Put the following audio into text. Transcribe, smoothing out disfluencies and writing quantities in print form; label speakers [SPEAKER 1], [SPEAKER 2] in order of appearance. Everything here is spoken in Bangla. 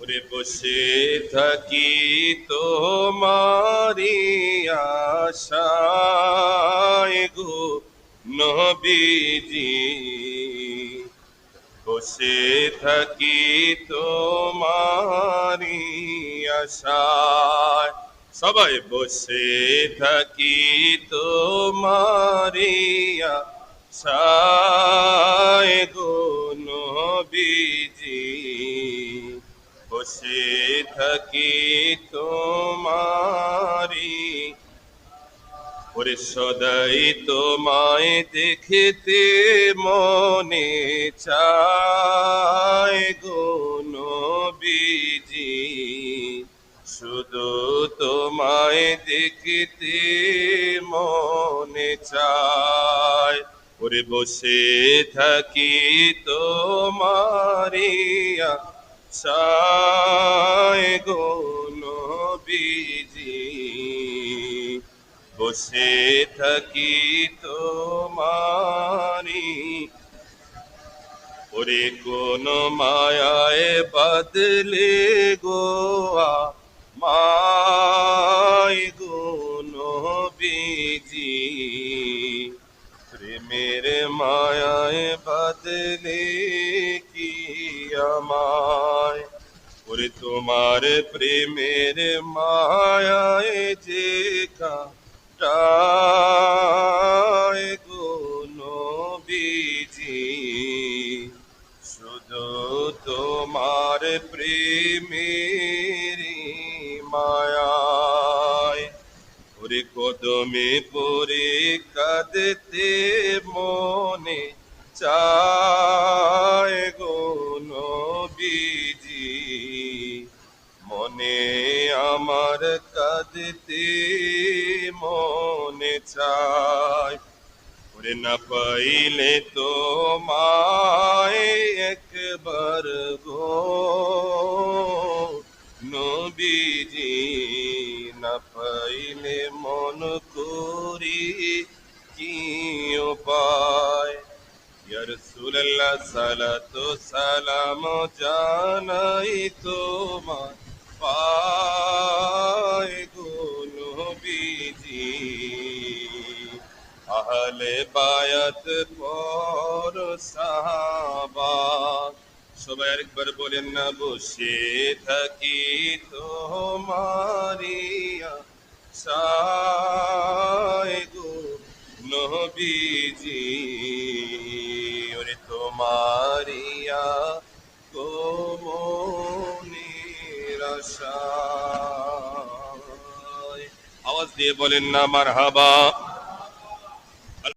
[SPEAKER 1] ওরে বসে থাকি তোমারি আশায় গো নবীজি, বসে থাকি তোমারি আশায়। সবাই বসে থাকি তোমারি আশায় গো নবীজি, বসে থাকি তোমারি। ওরে সদাই তোমায় দেখতে মনে চায় গো নবীজি, শুধু তোমায় দেখতে মনে চায়। ওরে বসে থাকি তোমারি আশায় গো নবীজি, বসে থাকি তোমারি। ওরে কোন মায়ায় বদলে গোয়া মায় গো নবীজি, প্রেমের মায়ায় বদলে কি আমায়। ওরে তোমার প্রেমের মায়ায় যে কাটায় গো নবীজি, শুধু তোমার প্রেমের মায়ায়। ওরে কদমে পড়ে কাঁদতে মনে চায় গো নবীজি, মনে আমার কাঁদতে মনে চায়। ওরে না পাইলে তোমায় একবার গো নবীজি, না পাইলে মন করি কি উপায়। ইয়া রাসূলুল্লাহ সালাতু সালাম জানাই তোমার পায় গো নবীজি, আহলে বায়াত পর সাহাবা। সবাই আরেকবার বলেন না, বসে থাকি তোমারি আশায় গো নবীজি, ওরে তোমারিয়া গোমনের আশায়। আওয়াজ দিয়ে বলেন না মারহাবা।